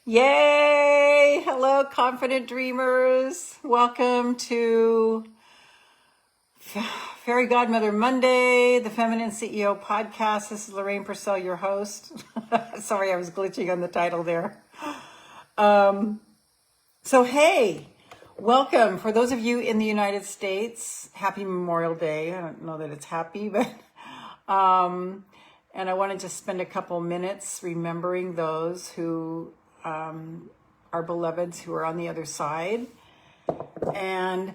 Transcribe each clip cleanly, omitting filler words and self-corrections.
Yay! Hello, confident dreamers. Welcome to Fairy Godmother Monday, the Feminine CEO podcast. This is Lorraine Pursell, your host. Sorry, I was glitching on the title there. Hey, welcome. For those of you in the United States, happy Memorial Day. I don't know that it's happy, but and I wanted to spend a couple minutes remembering those who our beloveds who are on the other side. And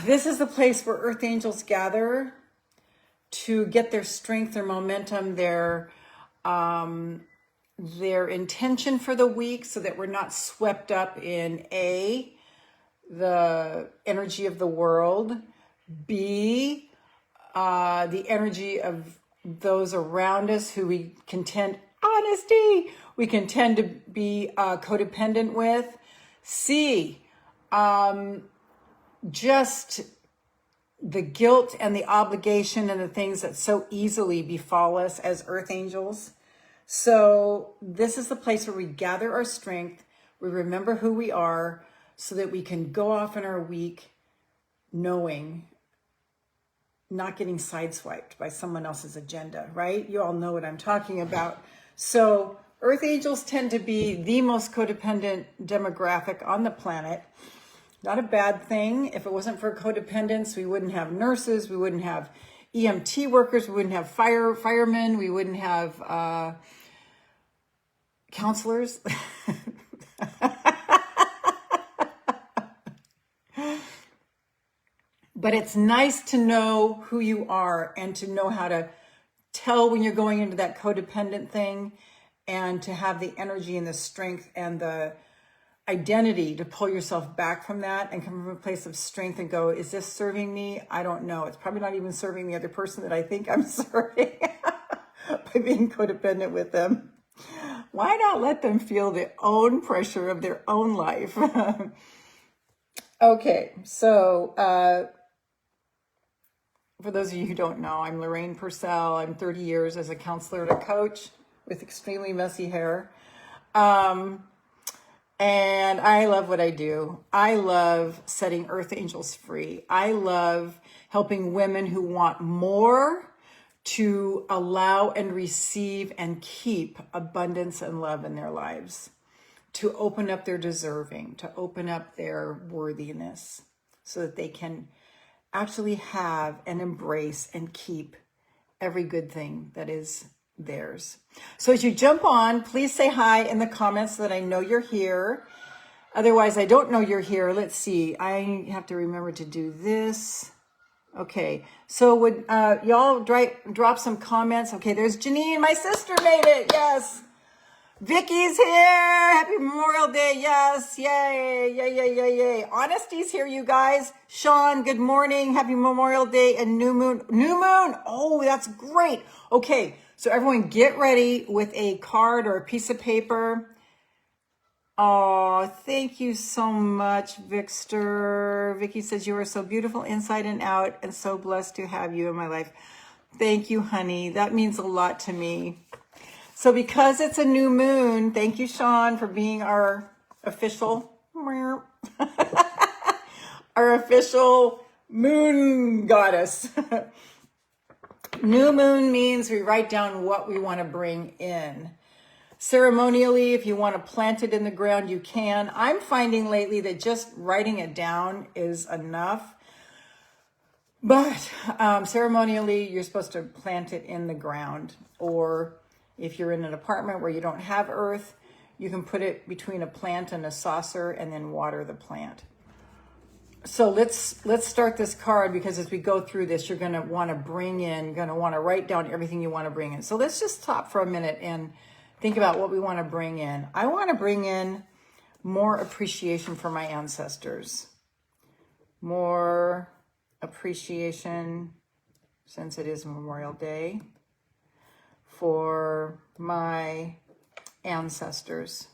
this is the place where earth angels gather to get their strength, their momentum, their intention for the week, so that we're not swept up in the energy of the world, B, the energy of those around us who we contend to be codependent with, C, just the guilt and the obligation and the things that so easily befall us as earth angels. So this is the place where we gather our strength, we remember who we are, so that we can go off in our week knowing, not getting sideswiped by someone else's agenda, right? You all know what I'm talking about. So earth angels tend to be the most codependent demographic on the planet. Not a bad thing. If it wasn't for codependence, we wouldn't have nurses, we wouldn't have EMT workers, we wouldn't have firemen, we wouldn't have counselors. But it's nice to know who you are and to know how to tell when you're going into that codependent thing, and to have the energy and the strength and the identity to pull yourself back from that and come from a place of strength and go, is this serving me? I don't know. It's probably not even serving the other person that I think I'm serving by being codependent with them. Why not let them feel the own pressure of their own life? Okay, so for those of you who don't know, I'm Lorraine Pursell. I'm 30 years as a counselor and a coach with extremely messy hair. And I love what I do. I love setting earth angels free. I love helping women who want more to allow and receive and keep abundance and love in their lives, to open up their deserving, to open up their worthiness, so that they can actually have and embrace and keep every good thing that is theirs. So as you jump on, please say hi in the comments so that I know you're here. Otherwise, I don't know you're here. Let's see. I have to remember to do this. Okay. So would y'all drop some comments? Okay, there's Janine. My sister made it. Yes. Vicky's here. Happy Memorial Day. Yes. Yay. Yay, yay, yay, yay. Honesty's here, you guys. Sean, good morning. Happy Memorial Day and new moon. New moon. Oh, that's great. Okay. So everyone get ready with a card or a piece of paper. Oh, thank you so much, Victor. Vicky says you are so beautiful inside and out and so blessed to have you in my life. Thank you, honey. That means a lot to me. So because it's a new moon, thank you, Sean, for being our official, our official moon goddess. New moon means we write down what we want to bring in. Ceremonially, if you want to plant it in the ground, you can. I'm finding lately that just writing it down is enough. But ceremonially, you're supposed to plant it in the ground, or if you're in an apartment where you don't have earth, you can put it between a plant and a saucer and then water the plant. So let's start this card, because as we go through this, you're going to want to write down everything you want to bring in. So let's just stop for a minute and think about what we want to bring in. I want to bring in more appreciation for my ancestors. More appreciation, since it is Memorial Day, for my ancestors.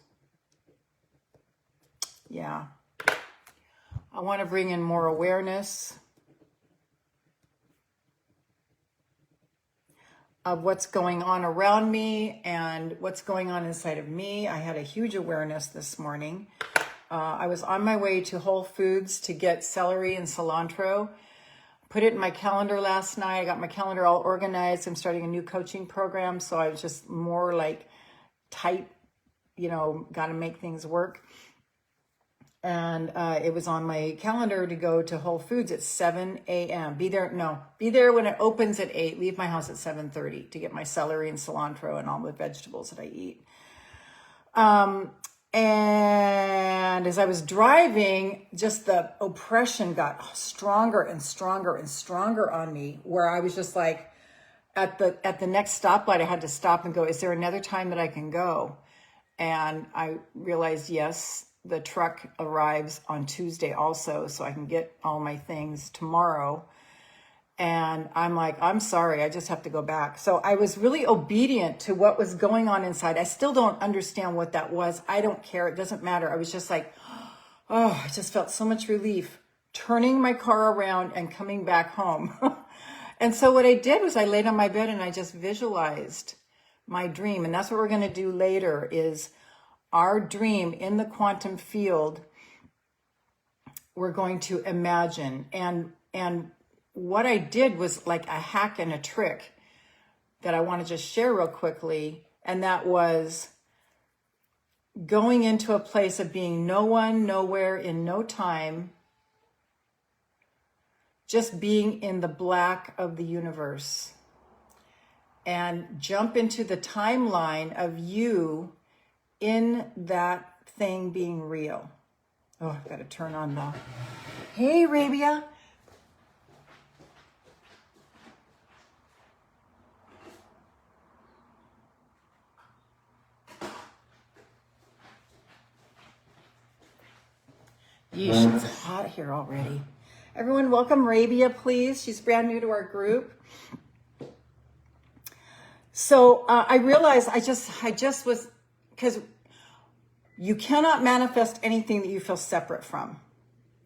Yeah. I want to bring in more awareness. of what's going on around me and what's going on inside of me. I had a huge awareness this morning. I was on my way to Whole Foods to get celery and cilantro. Put it in my calendar last night. I got my calendar all organized. I'm starting a new coaching program, so I was just more like tight, got to make things work. And it was on my calendar to go to Whole Foods at 7 a.m. Be there when it opens at 8. Leave my house at 7:30 to get my celery and cilantro and all the vegetables that I eat. And as I was driving, just the oppression got stronger and stronger and stronger on me, where I was just like, at the next stoplight, I had to stop and go, is there another time that I can go? And I realized, yes, the truck arrives on Tuesday also, so I can get all my things tomorrow. And I'm like, I'm sorry, I just have to go back. So I was really obedient to what was going on inside. I still don't understand what that was. I don't care. It doesn't matter. I was just like, oh, I just felt so much relief turning my car around and coming back home. And so what I did was I laid on my bed and I just visualized my dream. And that's what we're going to do later, is our dream in the quantum field. We're going to imagine. And what I did was like a hack and a trick that I want to just share real quickly. And that was going into a place of being no one, nowhere, in no time, just being in the black of the universe, and jump into the timeline of you in that thing being real. Oh, I've got to turn on the, hey, Arabia. Yeesh, it's hot here already. Everyone, welcome Arabia, please. She's brand new to our group. So I realized I just was, because you cannot manifest anything that you feel separate from.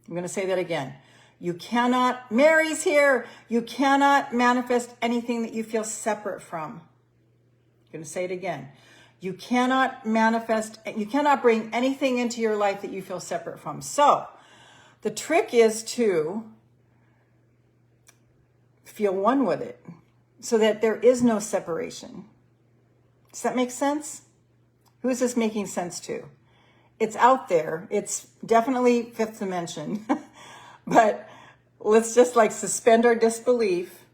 I'm going to say that again. You cannot, Mary's here. You cannot manifest anything that you feel separate from. I'm going to say it again. You cannot bring anything into your life that you feel separate from. So the trick is to feel one with it so that there is no separation. Does that make sense? Who is this making sense to? It's out there. It's definitely fifth dimension. But let's just like suspend our disbelief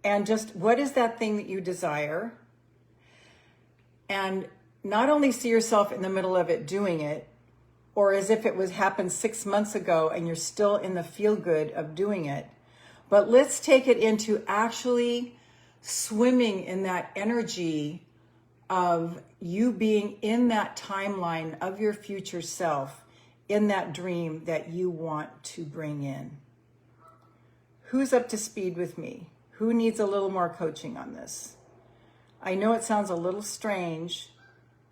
and just, what is that thing that you desire? And not only see yourself in the middle of it doing it, or as if it was happened 6 months ago and you're still in the feel good of doing it, but let's take it into actually swimming in that energy of you being in that timeline of your future self, in that dream that you want to bring in. Who's up to speed with me? Who needs a little more coaching on this? I know it sounds a little strange.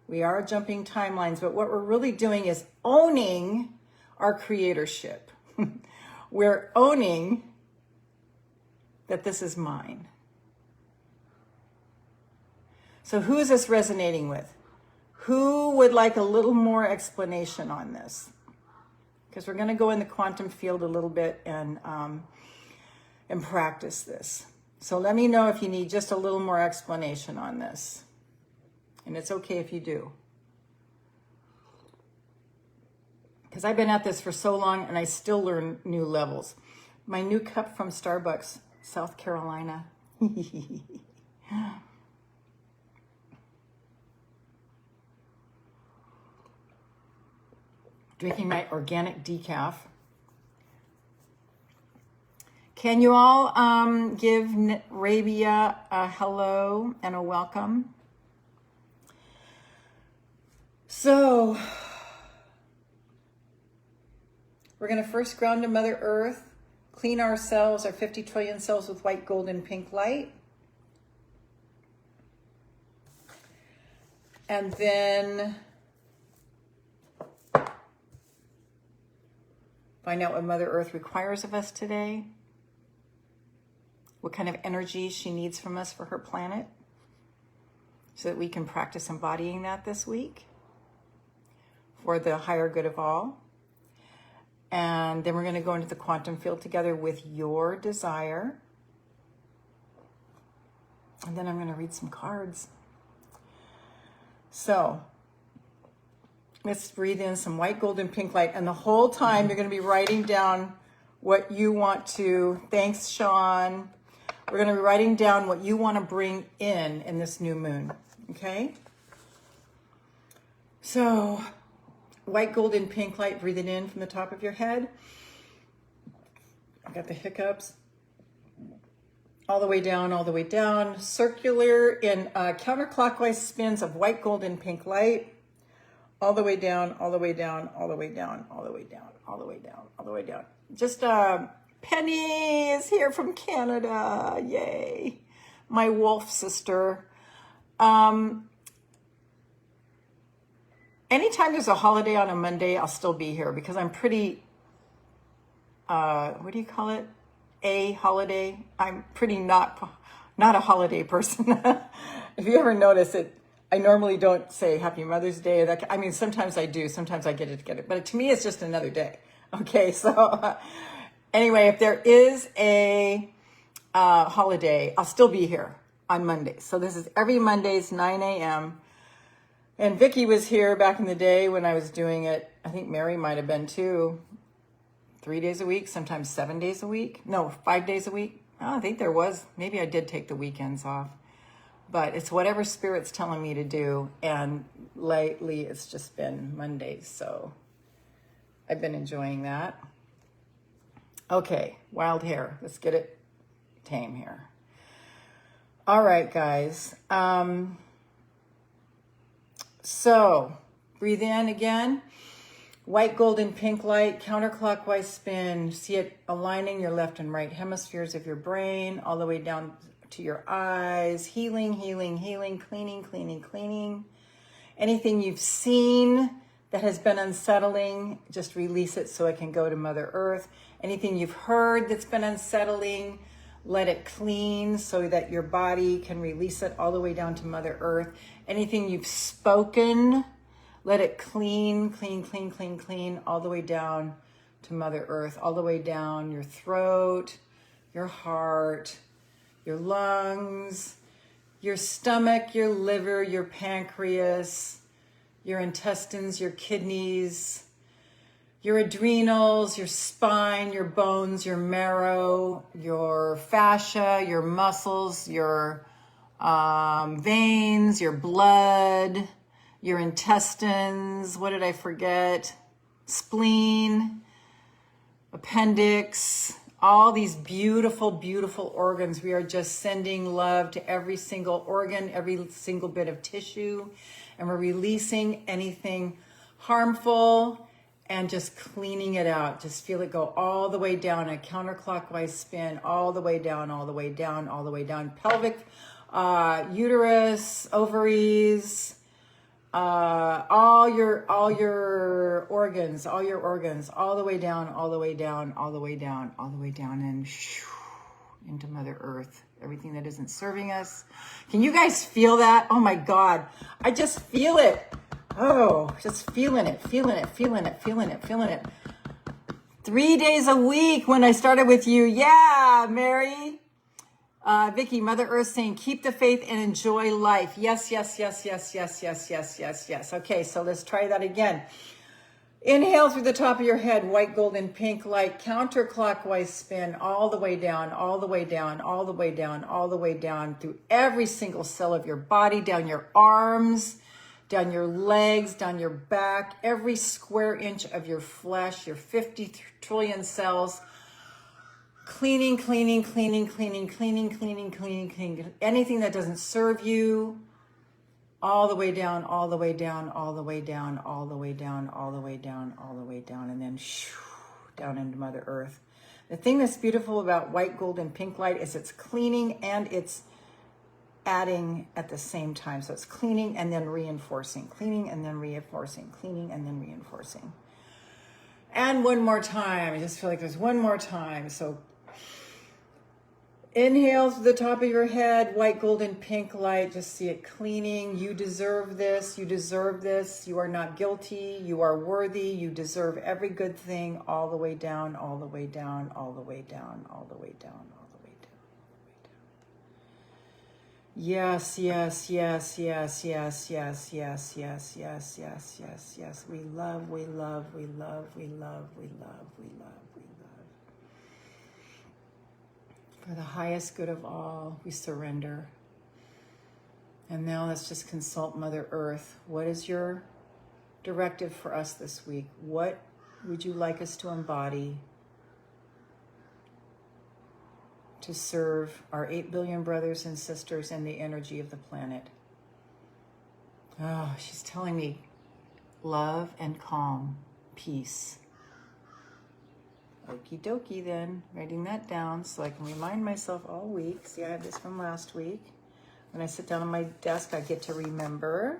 We are jumping timelines, but what we're really doing is owning our creatorship. We're owning that this is mine. So who is this resonating with? Who would like a little more explanation on this? Because we're going to go in the quantum field a little bit and practice this. So let me know if you need just a little more explanation on this. And it's okay if you do. Because I've been at this for so long and I still learn new levels. My new cup from Starbucks, South Carolina. Drinking my organic decaf. Can you all give Rabia a hello and a welcome? So, we're going to first ground to Mother Earth, clean ourselves, our 50 trillion cells, with white, gold, and pink light. And then find out what Mother Earth requires of us today. What kind of energy she needs from us for her planet. so that we can practice embodying that this week for the higher good of all. And then we're going to go into the quantum field together with your desire. And then I'm going to read some cards. So let's breathe in some white, gold, and pink light. And the whole time you're going to be writing down what you want to. Thanks, Sean. We're going to be writing down what you want to bring in this new moon. Okay? So white, gold, and pink light, breathe it in from the top of your head. I got the hiccups. All the way down, all the way down. Circular in counterclockwise spins of white, gold, and pink light. All the way down, all the way down, all the way down, all the way down, all the way down, all the way down. Just Penny is here from Canada. Yay. My wolf sister. Anytime there's a holiday on a Monday, I'll still be here because I'm pretty, what do you call it? A holiday. I'm pretty not a holiday person. If you ever notice it, I normally don't say Happy Mother's Day. I mean, sometimes I do. Sometimes I get it together. But to me, it's just another day. Okay, so anyway, if there is a holiday, I'll still be here on Mondays. So this is every Mondays, 9 a.m. And Vicki was here back in the day when I was doing it. I think Mary might have been too. 3 days a week, sometimes 7 days a week. No, 5 days a week. Oh, I think there was. Maybe I did take the weekends off. But it's whatever Spirit's telling me to do. And lately, it's just been Mondays. So I've been enjoying that. Okay, wild hair. Let's get it tame here. All right, guys. So breathe in again. White, gold, and pink light, counterclockwise spin. See it aligning your left and right hemispheres of your brain, all the way down to your eyes. Healing, healing, healing, cleaning, cleaning, cleaning. Anything you've seen that has been unsettling, just release it so it can go to Mother Earth. Anything you've heard that's been unsettling, let it clean so that your body can release it all the way down to Mother Earth. Anything you've spoken, let it clean, clean, clean, clean, clean, all the way down to Mother Earth, all the way down your throat, your heart, your lungs, your stomach, your liver, your pancreas, your intestines, your kidneys, your adrenals, your spine, your bones, your marrow, your fascia, your muscles, your veins, your blood, your intestines, what did I forget? Spleen, appendix, all these beautiful, beautiful organs. We are just sending love to every single organ, every single bit of tissue, and we're releasing anything harmful and just cleaning it out. Just feel it go all the way down, a counterclockwise spin, all the way down, all the way down, all the way down. Pelvic, uterus, ovaries, all your organs, all the way down, all the way down, all the way down, all the way down, and into Mother Earth. Everything that isn't serving us. Can you guys feel that? Oh my God, I just feel it. Oh, just feeling it, feeling it, feeling it, feeling it, feeling it. 3 days a week when I started with you. Yeah, Mary. Vicki, Mother Earth saying, keep the faith and enjoy life. Yes, yes, yes, yes, yes, yes, yes, yes, yes. Okay, so let's try that again. Inhale through the top of your head, white, gold, and pink light, counterclockwise spin all the way down, all the way down, all the way down, all the way down through every single cell of your body, down your arms, down your legs, down your back, every square inch of your flesh, your 50 trillion cells. Cleaning, cleaning, cleaning, cleaning, cleaning, cleaning, cleaning, cleaning. Anything that doesn't serve you, all the way down, all the way down, all the way down, all the way down, all the way down, all the way down, and then down into Mother Earth. The thing that's beautiful about white, gold, and pink light is it's cleaning and it's adding at the same time. So it's cleaning and then reinforcing, cleaning and then reinforcing, cleaning and then reinforcing. And one more time. I just feel like there's one more time. So Inhale to the top of your head, white, golden, pink light. Just see it cleaning. You deserve this. You deserve this. You are not guilty. You are worthy. You deserve every good thing, all the way down, all the way down, all the way down, all the way down, all the way down. Yes, yes, yes, yes, yes, yes, yes, yes, yes, yes, yes, yes. We love, we love, we love, we love, we love, we love, we love. For the highest good of all, we surrender. And now let's just consult Mother Earth. What is your directive for us this week? What would you like us to embody to serve our 8 billion brothers and sisters and the energy of the planet? Oh, she's telling me love and calm, peace. Okie dokie then, writing that down so I can remind myself all week. See, I had this from last week. When I sit down on my desk, I get to remember.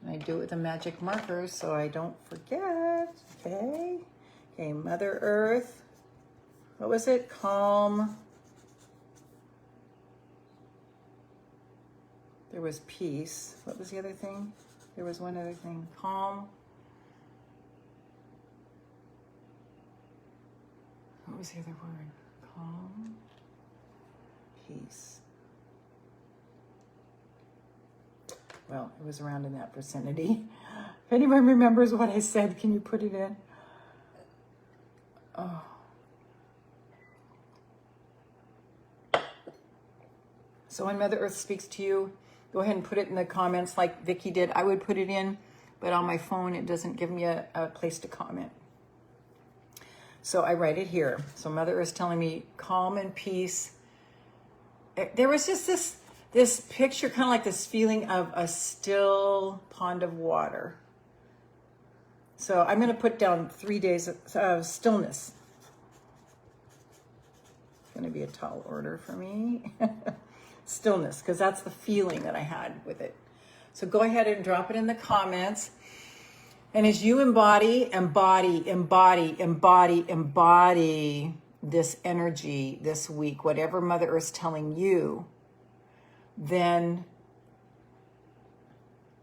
And I do it with a magic marker so I don't forget. Okay. Okay, Mother Earth. What was it? Calm. There was peace. What was the other thing? There was one other thing. Calm. What was the other word? Calm. Peace. Well, it was around in that vicinity. If anyone remembers what I said, can you put it in? Oh. So when Mother Earth speaks to you, go ahead and put it in the comments like Vicky did. I would put it in, but on my phone, it doesn't give me a place to comment. So I write it here. So Mother Earth's telling me calm and peace. There was just this picture, kind of like this feeling of a still pond of water. So I'm going to put down 3 days of stillness. It's going to be a tall order for me. Stillness, because that's the feeling that I had with it. So go ahead and drop it in the comments. And as you embody this energy this week, whatever Mother Earth's telling you, then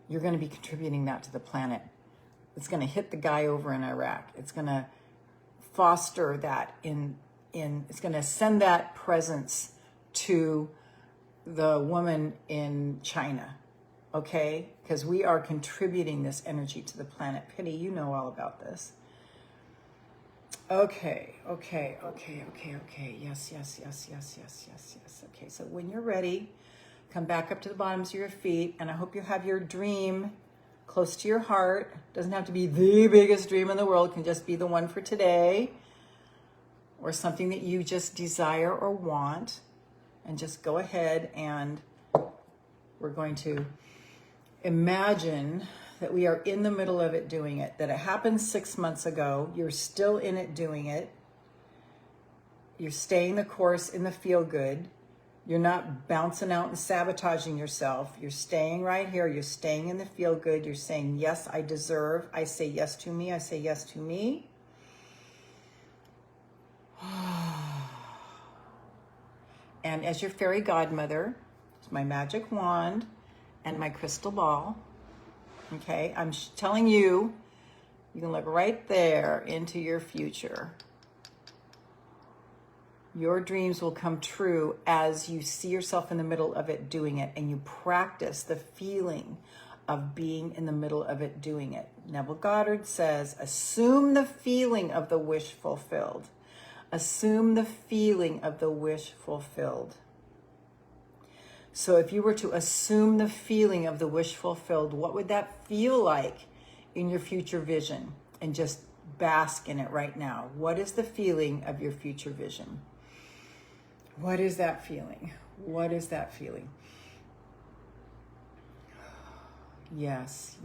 you're going to be contributing that to the planet. It's going to hit the guy over in Iraq. It's going to foster that it's going to send that presence to the woman in China. Okay? Because we are contributing this energy to the planet. Penny, you know all about this. Okay. Yes. Okay, so when you're ready, come back up to the bottoms of your feet, and I hope you have your dream close to your heart. Doesn't have to be the biggest dream in the world. It can just be the one for today, or something that you just desire or want. And just go ahead, and we're going to imagine that we are in the middle of it doing it, that it happened 6 months ago. You're still in it doing it. You're staying the course in the feel good. You're not bouncing out and sabotaging yourself. You're staying right here. You're staying in the feel good. You're saying, yes, I deserve. I say yes to me. I say yes to me. And as your fairy godmother, it's my magic wand and my crystal ball. Okay, I'm telling you, you can look right there into your future. Your dreams will come true as you see yourself in the middle of it doing it, and you practice the feeling of being in the middle of it doing it. Neville Goddard says, assume the feeling of the wish fulfilled. Assume the feeling of the wish fulfilled. So if you were to assume the feeling of the wish fulfilled, what would that feel like in your future vision? And just bask in it right now. What is the feeling of your future vision? What is that feeling? What is that feeling? Yes.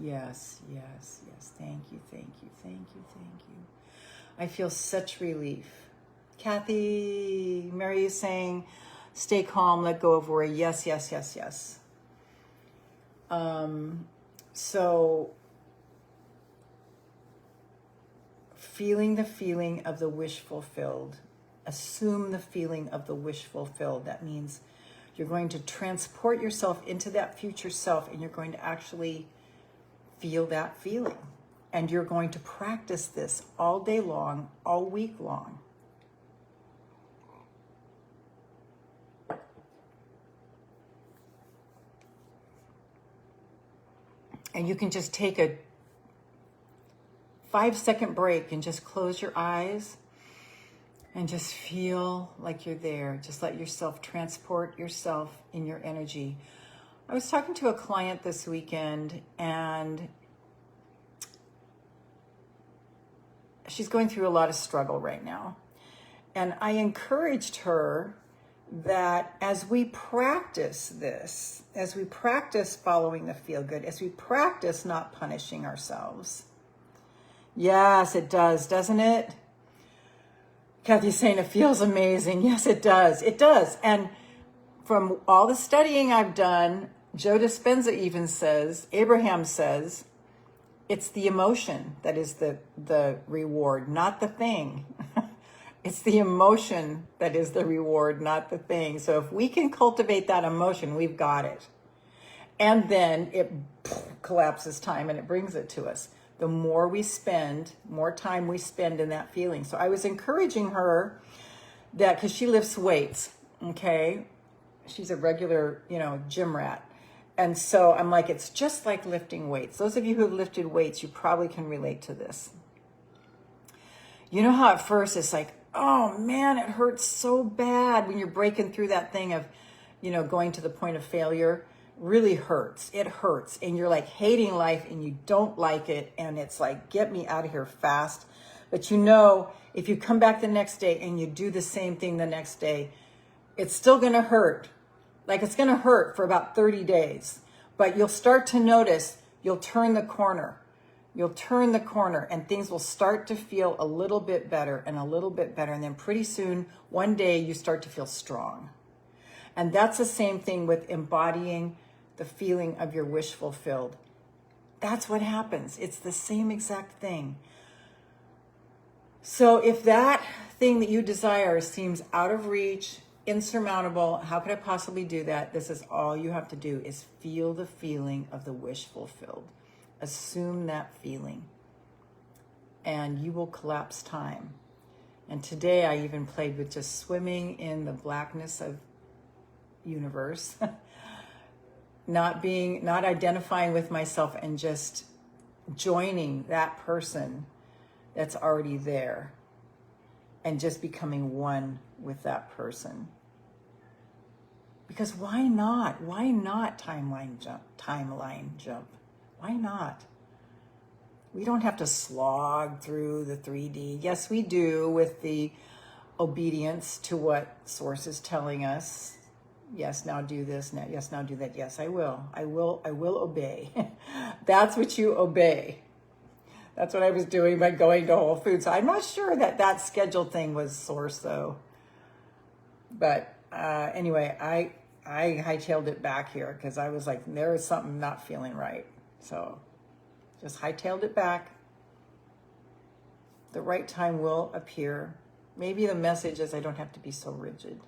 Thank you. I feel such relief. Kathy, Mary is saying, stay calm, let go of worry. Yes. So feeling the feeling of the wish fulfilled. Assume the feeling of the wish fulfilled. That means you're going to transport yourself into that future self, and you're going to actually feel that feeling. And you're going to practice this all day long, all week long. And you can just take a 5-second break and just close your eyes and just feel like you're there. Just let yourself transport yourself in your energy. I was talking to a client this weekend, and she's going through a lot of struggle right now. And I encouraged her that as we practice this, as we practice following the feel good, as we practice not punishing ourselves. Yes, it does, doesn't it? Kathy's saying it feels amazing. Yes, it does. It does. And from all the studying I've done, Joe Dispenza even says, Abraham says, it's the emotion that is the reward, not the thing. It's the emotion that is the reward, not the thing. So if we can cultivate that emotion, we've got it. And then it collapses time and it brings it to us. The more we spend, more time we spend in that feeling. So I was encouraging her that, because she lifts weights, okay? She's a regular, gym rat. And so I'm like, it's just like lifting weights. Those of you who have lifted weights, you probably can relate to this. You know how at first it's like, oh man, it hurts so bad when you're breaking through that thing of, going to the point of failure. Really hurts. It hurts. And you're like hating life and you don't like it. And it's like, get me out of here fast. But if you come back the next day and you do the same thing the next day, it's still going to hurt. Like it's going to hurt for about 30 days. But you'll start to notice, you'll turn the corner. You'll turn the corner and things will start to feel a little bit better and a little bit better. And then pretty soon, one day you start to feel strong. And that's the same thing with embodying the feeling of your wish fulfilled. That's what happens. It's the same exact thing. So if that thing that you desire seems out of reach, insurmountable, how could I possibly do that? This is all you have to do, is feel the feeling of the wish fulfilled. Assume that feeling. And you will collapse time. And today I even played with just swimming in the blackness of universe. Not identifying with myself and just joining that person that's already there and just becoming one with that person. Because why not? Why not timeline jump? Why not? We don't have to slog through the 3D. Yes, we do, with the obedience to what Source is telling us. Yes, now do this. Now, yes, now do that. Yes, I will. I will obey. That's what you obey. That's what I was doing by going to Whole Foods. I'm not sure that schedule thing was Source though. But anyway, I hightailed it back here because I was like, there is something not feeling right. So just hightailed it back. The right time will appear. Maybe the message is I don't have to be so rigid.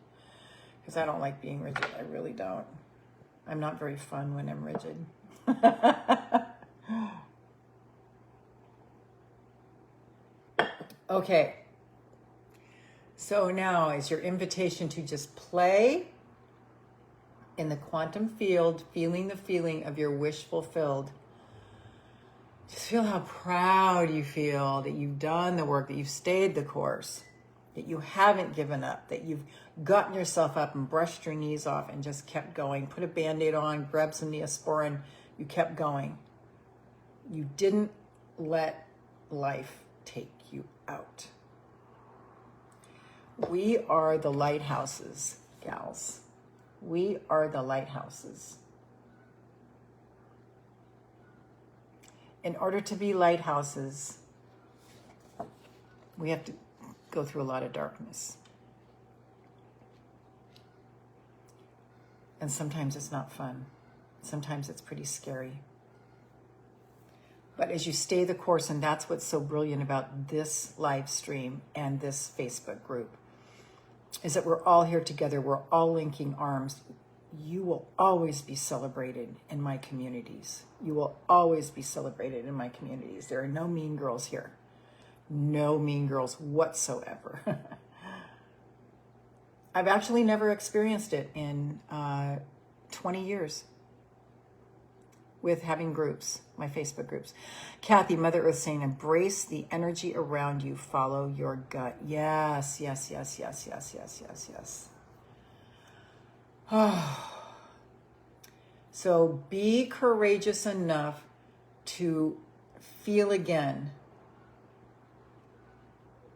Because I don't like being rigid. I really don't. I'm not very fun when I'm rigid. Okay. So now is your invitation to just play in the quantum field, feeling the feeling of your wish fulfilled. Just feel how proud you feel that you've done the work, that you've stayed the course, that you haven't given up, that you've gotten yourself up and brushed your knees off and just kept going. Put a Band-Aid on, grab some Neosporin, you kept going. You didn't let life take you out. We are the lighthouses, gals. We are the lighthouses. In order to be lighthouses, we have to go through a lot of darkness. And sometimes it's not fun. Sometimes it's pretty scary. But as you stay the course, and that's what's so brilliant about this live stream and this Facebook group, is that we're all here together. We're all linking arms. You will always be celebrated in my communities. You will always be celebrated in my communities. There are no mean girls here. No mean girls whatsoever. I've actually never experienced it in 20 years with having groups, my Facebook groups. Kathy, Mother Earth saying, embrace the energy around you. Follow your gut. Yes, yes, yes, yes, yes, yes, yes, yes. Oh. So be courageous enough to feel again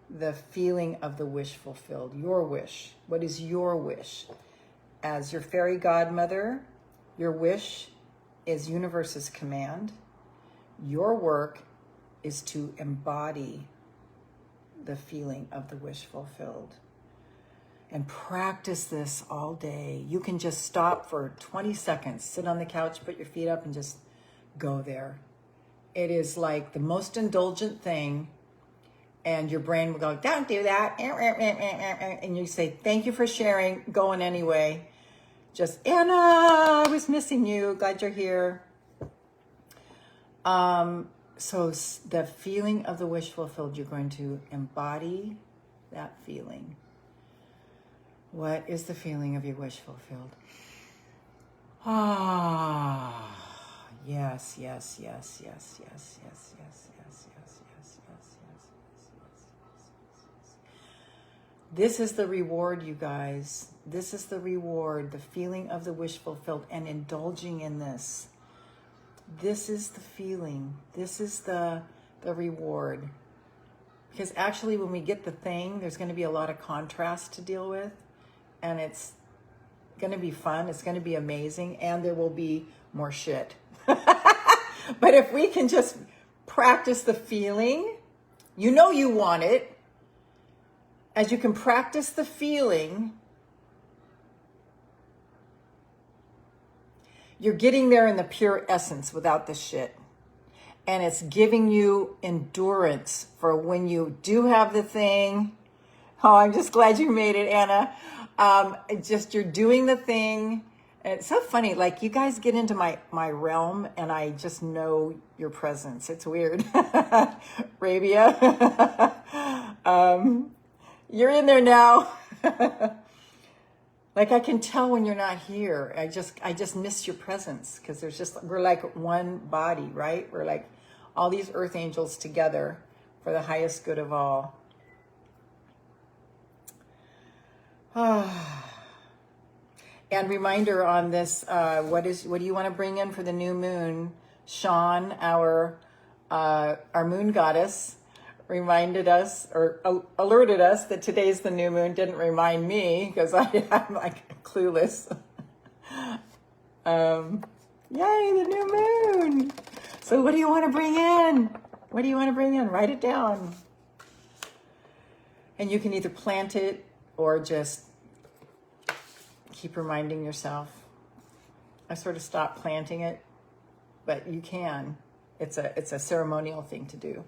the feeling of the wish fulfilled. Your wish. What is your wish? As your fairy godmother, your wish is universe's command. Your work is to embody the feeling of the wish fulfilled. And practice this all day. You can just stop for 20 seconds, sit on the couch, put your feet up, and just go there. It is like the most indulgent thing, and your brain will go, don't do that. And you say, thank you for sharing, going anyway. Just, Anna, I was missing you. Glad you're here. So the feeling of the wish fulfilled, you're going to embody that feeling. What is the feeling of your wish fulfilled? Ah, yes, yes, yes, yes, yes, yes, yes, yes, yes, yes, yes, yes, yes. This is the reward, you guys. This is the reward, the feeling of the wish fulfilled and indulging in this. This is the feeling. This is the reward. Because actually when we get the thing, there's going to be a lot of contrast to deal with. And it's going to be fun. It's going to be amazing. And there will be more shit. But if we can just practice the feeling, you know you want it. As you can practice the feeling, you're getting there in the pure essence without the shit. And it's giving you endurance for when you do have the thing. Oh, I'm just glad you made it, Anna. You're doing the thing. And it's so funny. Like, you guys get into my realm and I just know your presence. It's weird. Rabia. You're in there now. Like, I can tell when you're not here. I just miss your presence because we're like one body, right? We're like all these earth angels together for the highest good of all. And reminder on this, what do you want to bring in for the new moon? Sean, our moon goddess, reminded us or alerted us that today's the new moon. Didn't remind me because I'm like clueless. Yay, the new moon. So what do you want to bring in? What do you want to bring in? Write it down. And you can either plant it or just keep reminding yourself. I sort of stopped planting it, but you can. It's a ceremonial thing to do.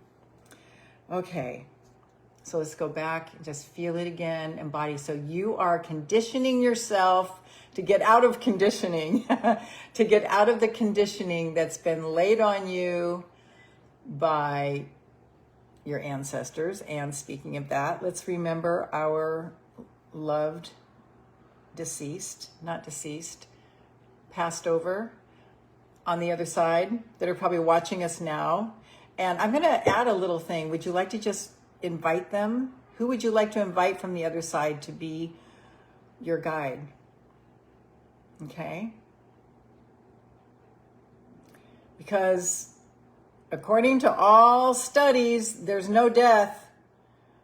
Okay, so let's go back and just feel it again, embody. So you are conditioning yourself to get out of conditioning, to get out of the conditioning that's been laid on you by your ancestors. And speaking of that, let's remember our loved passed over on the other side that are probably watching us now. And I'm going to add a little thing. Would you like to just invite them? Who would you like to invite from the other side to be your guide? Okay. Because according to all studies, there's no death.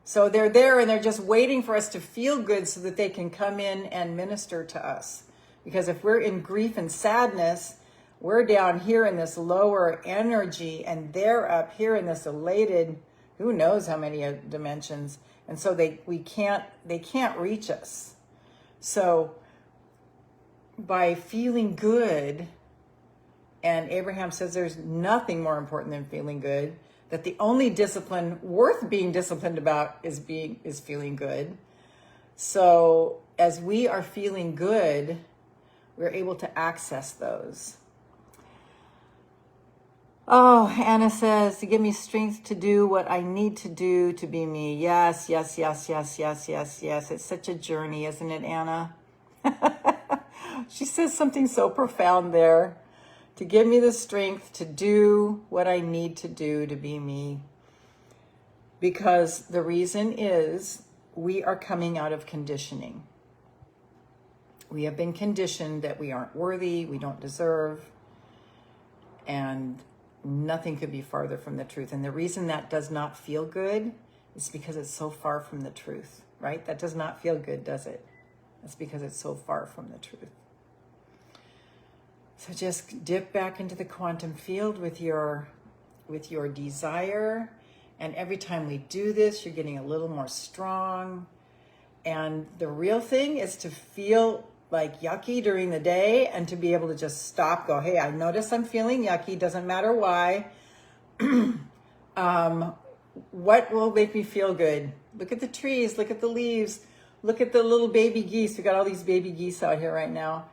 So they're there and they're just waiting for us to feel good so that they can come in and minister to us. Because if we're in grief and sadness, we're down here in this lower energy and they're up here in this elated, who knows how many dimensions. And so they can't reach us. So by feeling good, and Abraham says there's nothing more important than feeling good, that the only discipline worth being disciplined about is feeling good. So as we are feeling good, we're able to access those. Oh, Anna says, to give me strength to do what I need to do to be me. Yes, yes, yes, yes, yes, yes, yes. It's such a journey, isn't it, Anna? She says something so profound there. To give me the strength to do what I need to do to be me. Because the reason is we are coming out of conditioning. We have been conditioned that we aren't worthy, we don't deserve, and nothing could be farther from the truth. And the reason that does not feel good is because it's so far from the truth, right? That does not feel good, does it? That's because it's so far from the truth. So just dip back into the quantum field with your desire. And every time we do this, you're getting a little more strong. And the real thing is to feel like yucky during the day and to be able to just stop, go, hey, I notice I'm feeling yucky, doesn't matter why. What will make me feel good? Look at the trees, look at the leaves, look at the little baby geese. We got all these baby geese out here right now.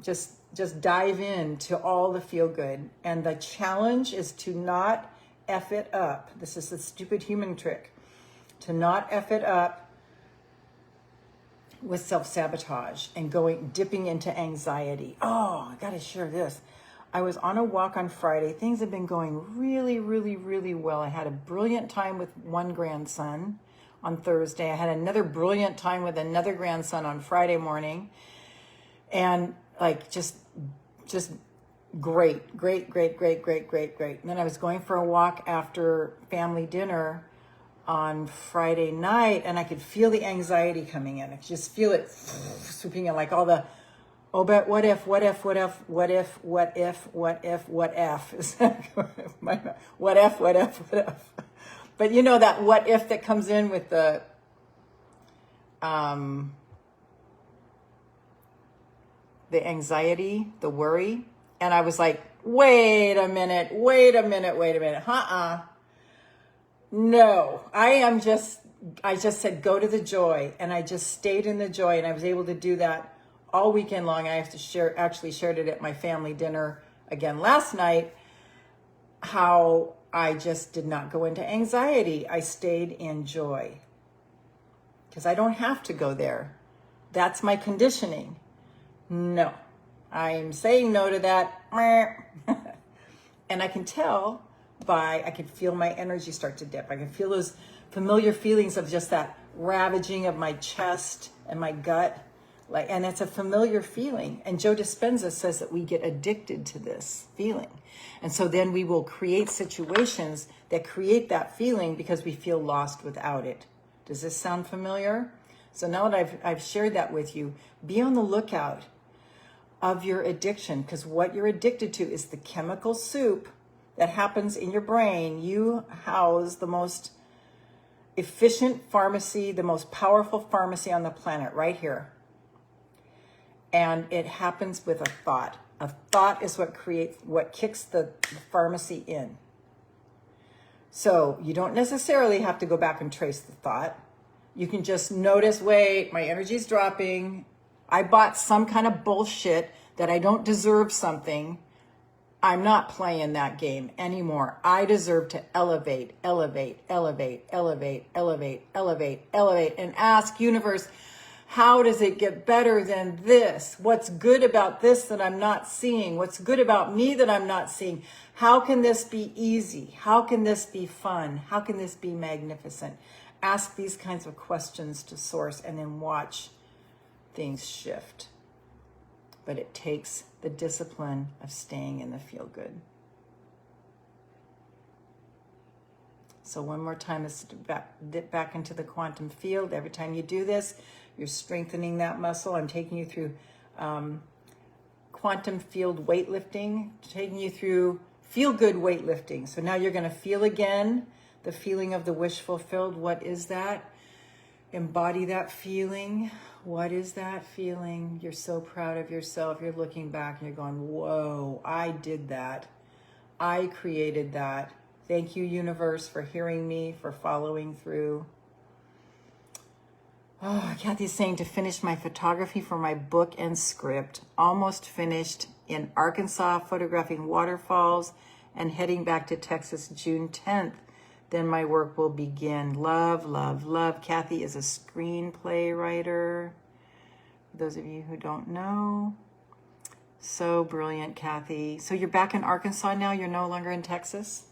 Just dive into all the feel good. And the challenge is to not F it up. This is the stupid human trick. To not F it up with self-sabotage and dipping into anxiety. Oh, I gotta share this. I was on a walk on Friday. Things have been going really, really, really well. I had a brilliant time with one grandson on Thursday. I had another brilliant time with another grandson on Friday morning. And like just great. And then I was going for a walk after family dinner on Friday night, and I could feel the anxiety coming in. I could just feel it swooping in, like all the, oh, but what if? What if? But you know that what if that comes in with the, anxiety, the worry. And I was like, wait a minute. No, I just said, go to the joy. And I just stayed in the joy. And I was able to do that all weekend long. I have to actually shared it at my family dinner again last night, how I just did not go into anxiety. I stayed in joy because I don't have to go there. That's my conditioning. No, I'm saying no to that. And I can tell I can feel my energy start to dip. I can feel those familiar feelings of just that ravaging of my chest and my gut. And it's a familiar feeling. And Joe Dispenza says that we get addicted to this feeling. And so then we will create situations that create that feeling because we feel lost without it. Does this sound familiar? So now that I've shared that with you, be on the lookout of your addiction, because what you're addicted to is the chemical soup that happens in your brain. You house the most efficient pharmacy, the most powerful pharmacy on the planet right here. And it happens with a thought. A thought is what kicks the pharmacy in. So you don't necessarily have to go back and trace the thought. You can just notice, wait, my energy's dropping. I bought some kind of bullshit that I don't deserve something. I'm not playing that game anymore. I deserve to elevate, and ask universe, how does it get better than this? What's good about this that I'm not seeing? What's good about me that I'm not seeing? How can this be easy? How can this be fun? How can this be magnificent? Ask these kinds of questions to source and then watch things shift. But it takes the discipline of staying in the feel good. So one more time, is to dip back into the quantum field. Every time you do this, you're strengthening that muscle. I'm taking you through quantum field weightlifting, taking you through feel good weightlifting. So now you're going to feel again the feeling of the wish fulfilled. What is that? Embody that feeling. What is that feeling? You're so proud of yourself. You're looking back and you're going, whoa, I did that. I created that. Thank you, universe, for hearing me, for following through. Oh, Kathy's saying to finish my photography for my book and script. Almost finished in Arkansas, photographing waterfalls and heading back to Texas June 10th. Then my work will begin. Love, love, love. Kathy is a screenplay writer. For those of you who don't know. So brilliant, Kathy. So you're back in Arkansas now? You're no longer in Texas?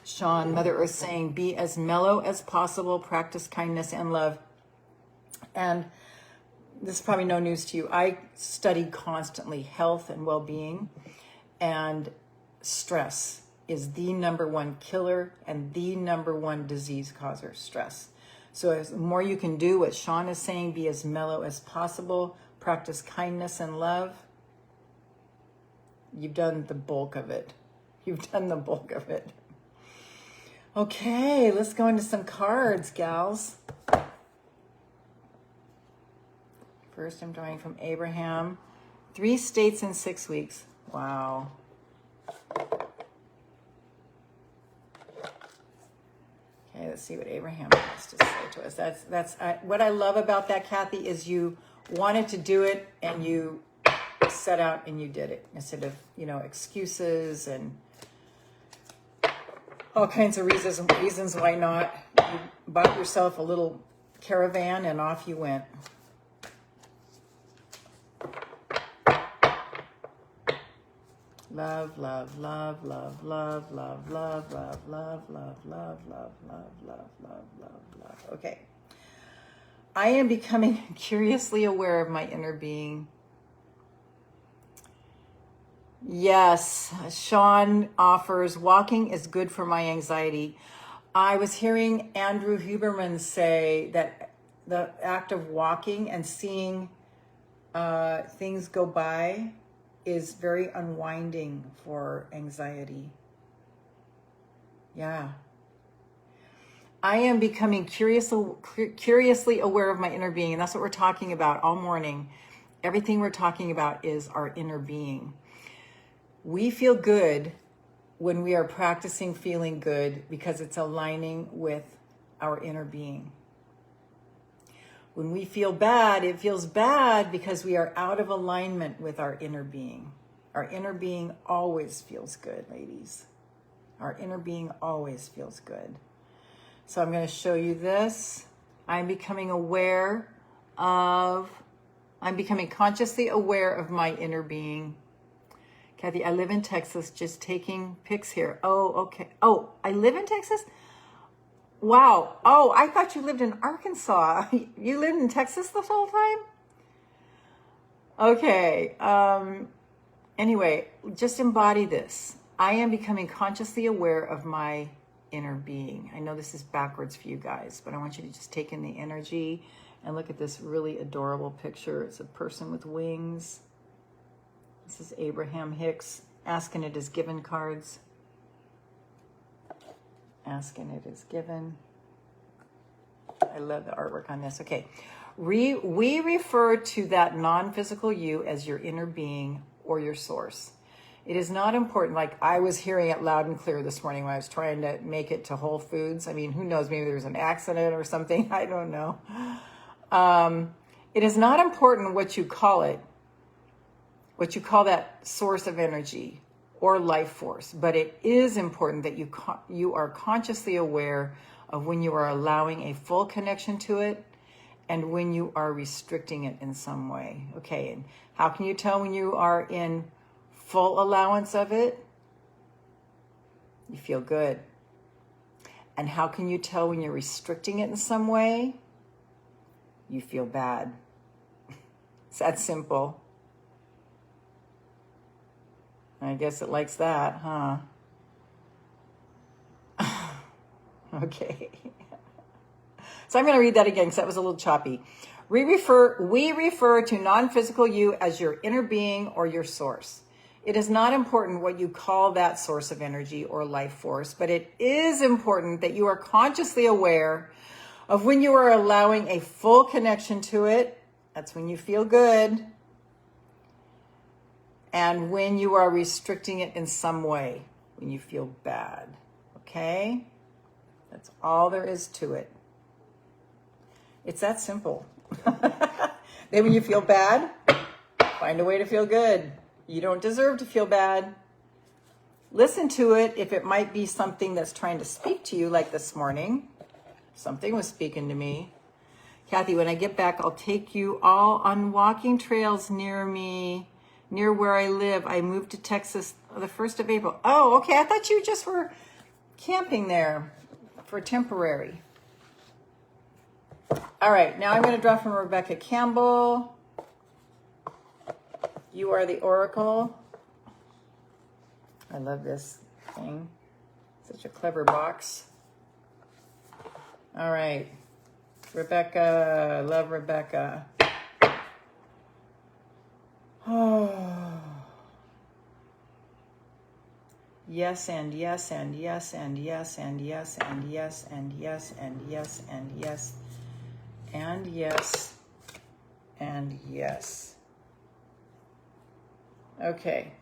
Sean, Mother Earth saying, be as mellow as possible, practice kindness and love. And this is probably no news to you. I study constantly health and well-being, and stress is the #1 killer and the #1 disease causer, stress. So as the more you can do what Sean is saying, be as mellow as possible, practice kindness and love, you've done the bulk of it. You've done the bulk of it. Okay, let's go into some cards, gals. First, I'm drawing from Abraham. 3 states in 6 weeks. Wow. Okay, let's see what Abraham has to say to us. That's what I love about that, Kathy, is you wanted to do it and you set out and you did it instead of, excuses and all kinds of reasons why not. You bought yourself a little caravan and off you went. Love, love, love, love, love, love, love, love, love, love, love, love, love, love, love, love, love. Okay. I am becoming curiously aware of my inner being. Yes, Sean offers, walking is good for my anxiety. I was hearing Andrew Huberman say that the act of walking and seeing things go by is very unwinding for anxiety. Yeah. I am becoming curiously aware of my inner being, and that's what we're talking about all morning. Everything we're talking about is our inner being. We feel good when we are practicing feeling good because it's aligning with our inner being. When we feel bad, it feels bad because we are out of alignment with our inner being. Our inner being always feels good, ladies. Our inner being always feels good. So I'm going to show you this. I'm becoming consciously aware of my inner being. Kathy, I live in Texas, just taking pics here. Oh, okay. Oh, I live in Texas? Wow. Oh, I thought you lived in Arkansas. You lived in Texas this whole time? Okay. Anyway, just embody this. I am becoming consciously aware of my inner being. I know this is backwards for you guys, but I want you to just take in the energy and look at this really adorable picture. It's a person with wings. This is Abraham Hicks. Asking it is given cards. Asking it is given. I love the artwork on this. Okay. We refer to that non-physical you as your inner being or your source. It is not important. Like I was hearing it loud and clear this morning when I was trying to make it to Whole Foods. I mean, who knows? Maybe there was an accident or something. I don't know. It is not important what you call it, what you call that source of energy or life force, but it is important that you are consciously aware of when you are allowing a full connection to it and when you are restricting it in some way. Okay, and how can you tell when you are in full allowance of it? You feel good. And how can you tell when you're restricting it in some way? You feel bad. It's that simple. I guess it likes that, huh? Okay. So I'm going to read that again because that was a little choppy. We refer to non-physical you as your inner being or your source. It is not important what you call that source of energy or life force, but it is important that you are consciously aware of when you are allowing a full connection to it. That's when you feel good. And when you are restricting it in some way, when you feel bad. Okay? That's all there is to it. It's that simple. Then when you feel bad, find a way to feel good. You don't deserve to feel bad. Listen to it if it might be something that's trying to speak to you, like this morning. Something was speaking to me. Kathy, when I get back, I'll take you all on walking trails near me, near where I live. I moved to Texas the 1st of April. Oh, okay. I thought you just were camping there for temporary. All right. Now I'm going to draw from Rebecca Campbell. You are the Oracle. I love this thing. Such a clever box. All right. Rebecca, love Rebecca. Oh. Yes, and yes, and yes, and yes, and yes, and yes, and yes, and yes, and yes, and yes, and yes. Okay.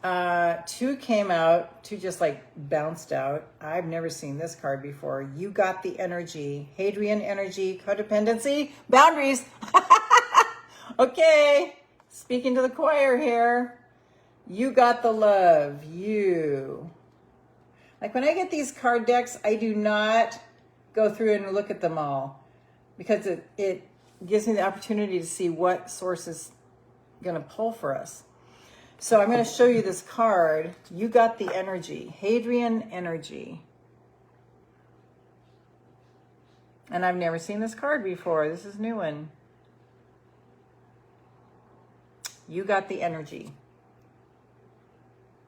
2 came out, 2 just like bounced out. I've never seen this card before. You got the energy. Hadrian energy, codependency, boundaries. Okay. Speaking to the choir here. You got the love. You. Like when I get these card decks, I do not go through and look at them all because it gives me the opportunity to see what source is going to pull for us. So I'm going to show you this card. You got the energy, Hadrian energy. And I've never seen this card before. This is a new one. You got the energy.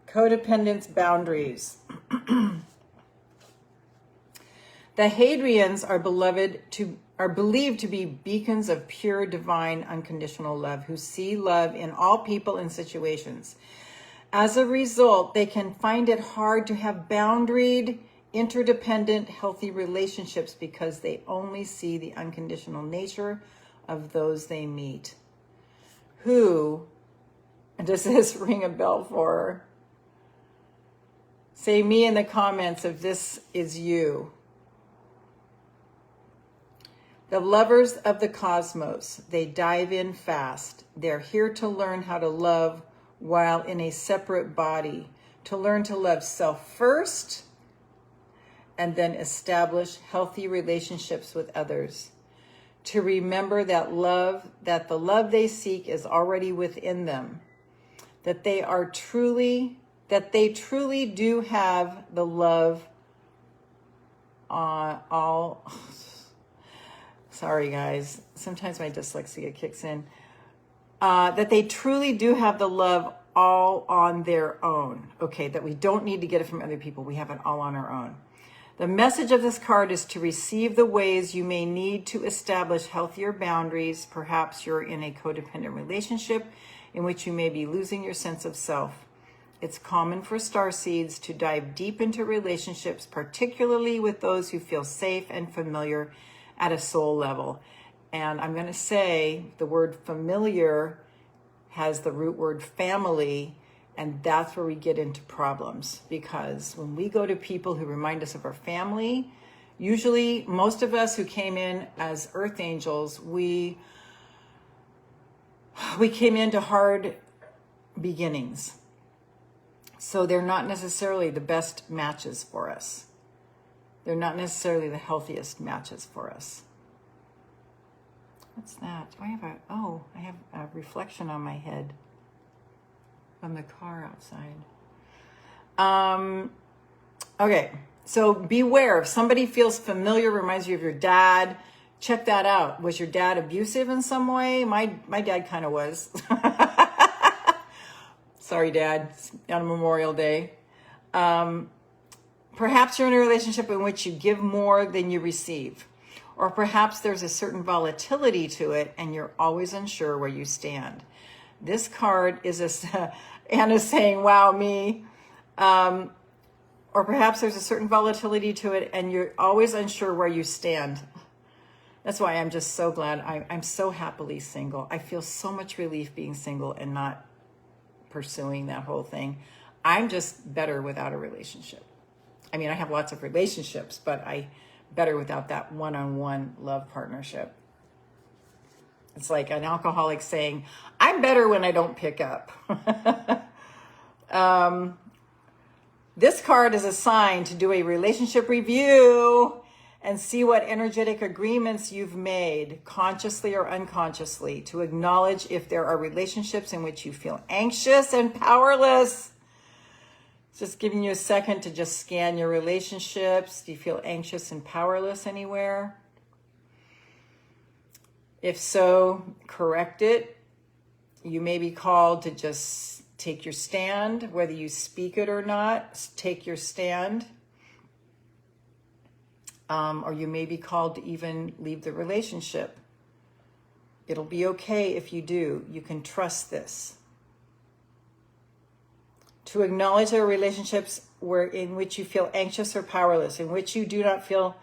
Codependence boundaries. The Hadrians are believed to be beacons of pure, divine, unconditional love who see love in all people and situations. As a result, they can find it hard to have boundaried, interdependent, healthy relationships because they only see the unconditional nature of those they meet. Who, does this ring a bell for? Say me in the comments if this is you. The lovers of the cosmos, they dive in fast. They're here to learn how to love while in a separate body, to learn to love self first, and then establish healthy relationships with others. To remember that the love they seek is already within them, that they truly do have the love all. Sorry, guys. Sometimes my dyslexia kicks in. That they truly do have the love all on their own. Okay, that we don't need to get it from other people. We have it all on our own. The message of this card is to receive the ways you may need to establish healthier boundaries. Perhaps you're in a codependent relationship in which you may be losing your sense of self. It's common for starseeds to dive deep into relationships, particularly with those who feel safe and familiar at a soul level. And I'm going to say the word familiar has the root word family, and that's where we get into problems. Because when we go to people who remind us of our family, usually most of us who came in as earth angels, we came into hard beginnings. So they're not necessarily the best matches for us. They're not necessarily the healthiest matches for us. What's that? Do I have I have a reflection on my head from the car outside. Okay, so beware. If somebody feels familiar, reminds you of your dad, check that out. Was your dad abusive in some way? My dad kind of was. Sorry, Dad, on Memorial Day. Perhaps you're in a relationship in which you give more than you receive. Or perhaps there's a certain volatility to it and you're always unsure where you stand. This card is Anna's saying, wow, me. Or perhaps there's a certain volatility to it and you're always unsure where you stand. That's why I'm just so glad. I'm so happily single. I feel so much relief being single and not pursuing that whole thing. I'm just better without a relationship. I mean, I have lots of relationships, but I better without that one-on-one love partnership. It's like an alcoholic saying, I'm better when I don't pick up. This card is assigned to do a relationship review and see what energetic agreements you've made, consciously or unconsciously, to acknowledge if there are relationships in which you feel anxious and powerless. Just giving you a second to just scan your relationships. Do you feel anxious and powerless anywhere? If so, correct it. You may be called to just take your stand, whether you speak it or not, take your stand. Or you may be called to even leave the relationship. It'll be okay if you do. You can trust this. To acknowledge there are relationships in which you feel anxious or powerless, in which you don't feel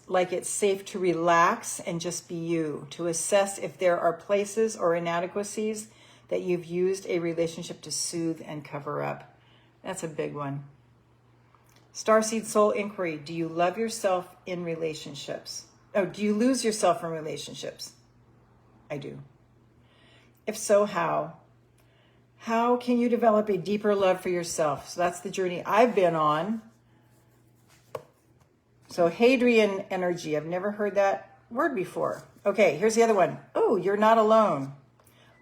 like it's safe to relax and just be you. To assess if there are places or inadequacies that you've used a relationship to soothe and cover up. That's a big one. Starseed Soul Inquiry. Do you love yourself in relationships? Oh, do you lose yourself in relationships? I do. If so, how? How can you develop a deeper love for yourself? So that's the journey I've been on. So Hadrian energy. I've never heard that word before. Okay, here's the other one. Oh, you're not alone.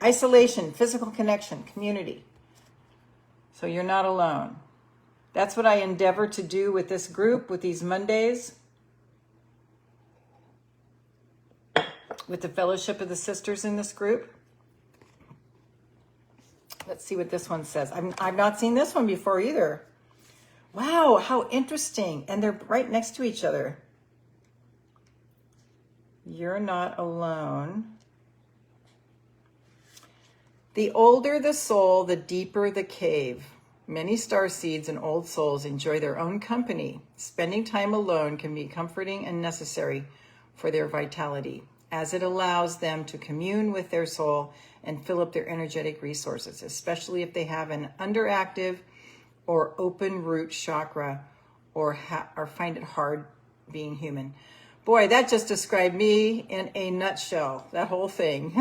Isolation, physical connection, community. So you're not alone. That's what I endeavor to do with this group, with these Mondays, with the Fellowship of the Sisters in this group. Let's see what this one says. I've not seen this one before either. Wow, how interesting. And they're right next to each other. You're not alone. The older the soul, the deeper the cave. Many starseeds and old souls enjoy their own company. Spending time alone can be comforting and necessary for their vitality, as it allows them to commune with their soul and fill up their energetic resources, especially if they have an underactive or open root chakra or find it hard being human. Boy, that just described me in a nutshell, that whole thing.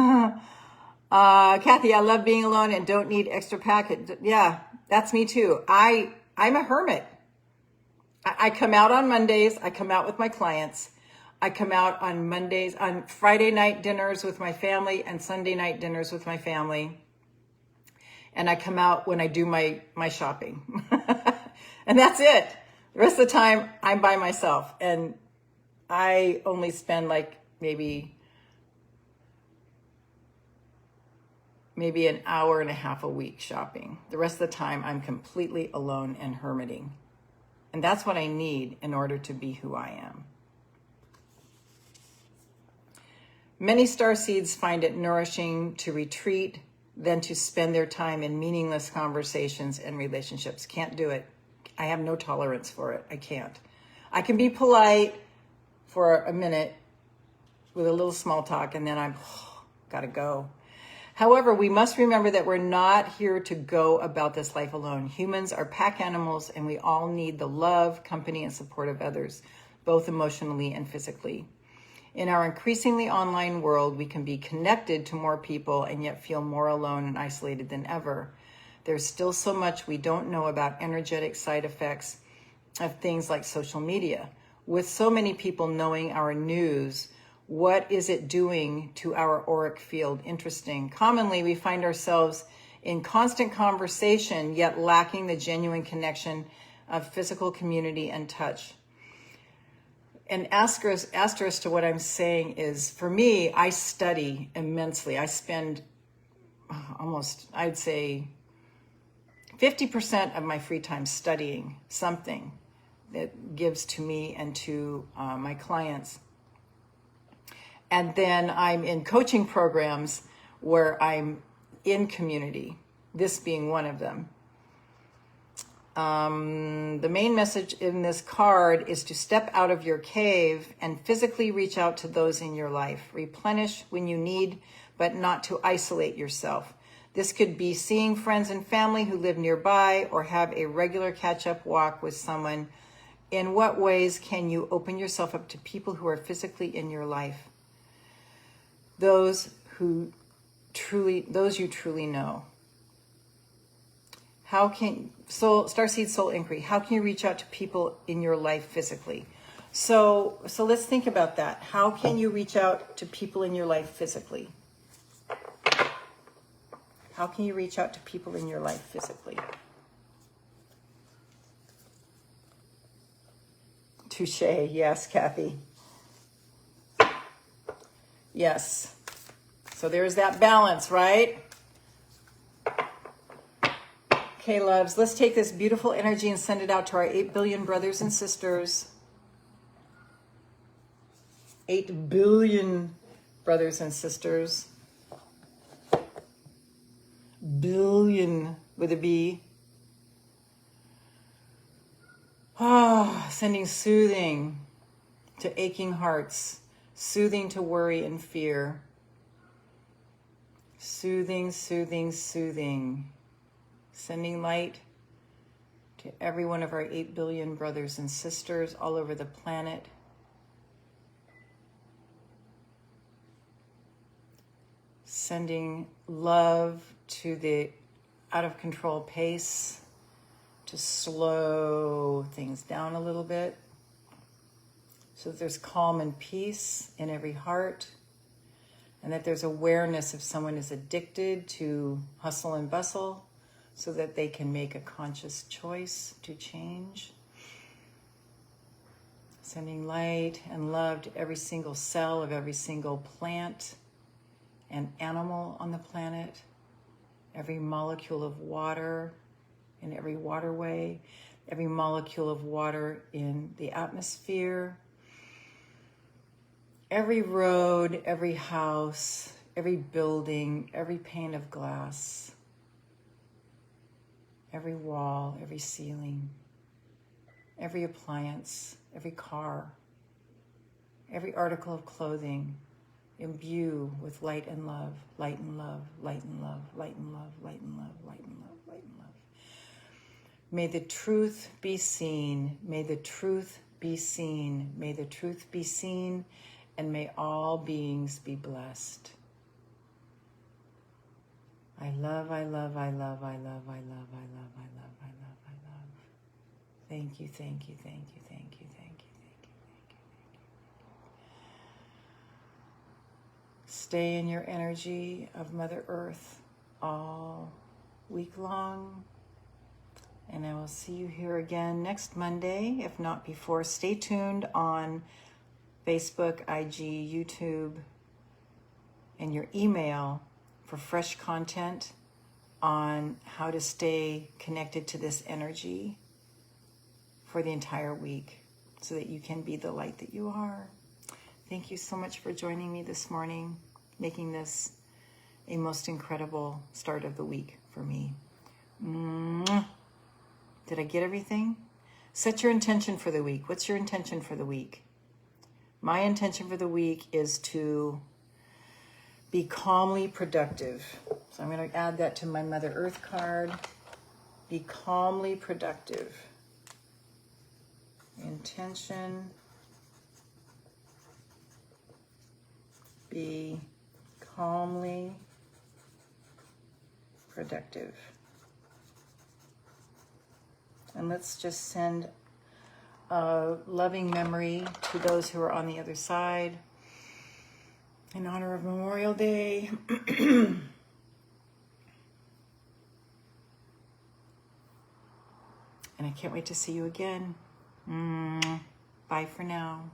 Kathy, I love being alone and don't need extra packet. Yeah, that's me too. I'm a hermit. I come out on Mondays. I come out with my clients. I come out on Mondays, on Friday night dinners with my family and Sunday night dinners with my family. And I come out when I do my shopping. And that's it. The rest of the time, I'm by myself. And I only spend like maybe an hour and a half a week shopping. The rest of the time, I'm completely alone and hermiting. And that's what I need in order to be who I am. Many starseeds find it nourishing to retreat than to spend their time in meaningless conversations and relationships. Can't do it. I have no tolerance for it. I can't. I can be polite for a minute with a little small talk, and then I'm gotta go. However, we must remember that we're not here to go about this life alone. Humans are pack animals, and we all need the love, company, and support of others, both emotionally and physically. In our increasingly online world, we can be connected to more people and yet feel more alone and isolated than ever. There's still so much we don't know about energetic side effects of things like social media. With so many people knowing our news, what is it doing to our auric field? Interesting. Commonly, we find ourselves in constant conversation, yet lacking the genuine connection of physical community and touch. And asterisk to what I'm saying is, for me, I study immensely. I spend almost, I'd say, 50% of my free time studying something that gives to me and to my clients. And then I'm in coaching programs where I'm in community, this being one of them. The main message in this card is to step out of your cave and physically reach out to those in your life. Replenish when you need, but not to isolate yourself. This could be seeing friends and family who live nearby or have a regular catch-up walk with someone. In what ways can you open yourself up to people who are physically in your life? Those you truly know. How can Starseed Soul Inquiry? How can you reach out to people in your life physically? So let's think about that. How can you reach out to people in your life physically? How can you reach out to people in your life physically? Touche. Yes, Kathy. Yes. So there's that balance, right? Okay, loves, let's take this beautiful energy and send it out to our 8 billion brothers and sisters. 8 billion brothers and sisters. Billion with a B. Sending soothing to aching hearts, soothing to worry and fear. Soothing, soothing, soothing. Sending light to every one of our 8 billion brothers and sisters all over the planet. Sending love to the out of control pace, to slow things down a little bit so that there's calm and peace in every heart, and that there's awareness if someone is addicted to hustle and bustle so that they can make a conscious choice to change. Sending light and love to every single cell of every single plant and animal on the planet, every molecule of water in every waterway, every molecule of water in the atmosphere, every road, every house, every building, every pane of glass, every wall, every ceiling, every appliance, every car, every article of clothing. Imbue with light and love, light and love, light and love, light and love, light and love, light and love, light and love. May the truth be seen. May the truth be seen. May the truth be seen. And may all beings be blessed. I love, I love, I love, I love, I love, I love, I love, I love, I love. Thank you, thank you, thank you, thank you, thank you, thank you, thank you, thank you. Stay in your energy of Mother Earth all week long. And I will see you here again next Monday, if not before. Stay tuned on Facebook, IG, YouTube, and your email for fresh content on how to stay connected to this energy for the entire week so that you can be the light that you are. Thank you so much for joining me this morning, making this a most incredible start of the week for me. Mwah. Did I get everything? Set your intention for the week. What's your intention for the week? My intention for the week is to be calmly productive. So I'm going to add that to my Mother Earth card. Be calmly productive. Intention. Be calmly productive. And let's just send a loving memory to those who are on the other side in honor of Memorial Day. And I can't wait to see you again. Bye for now.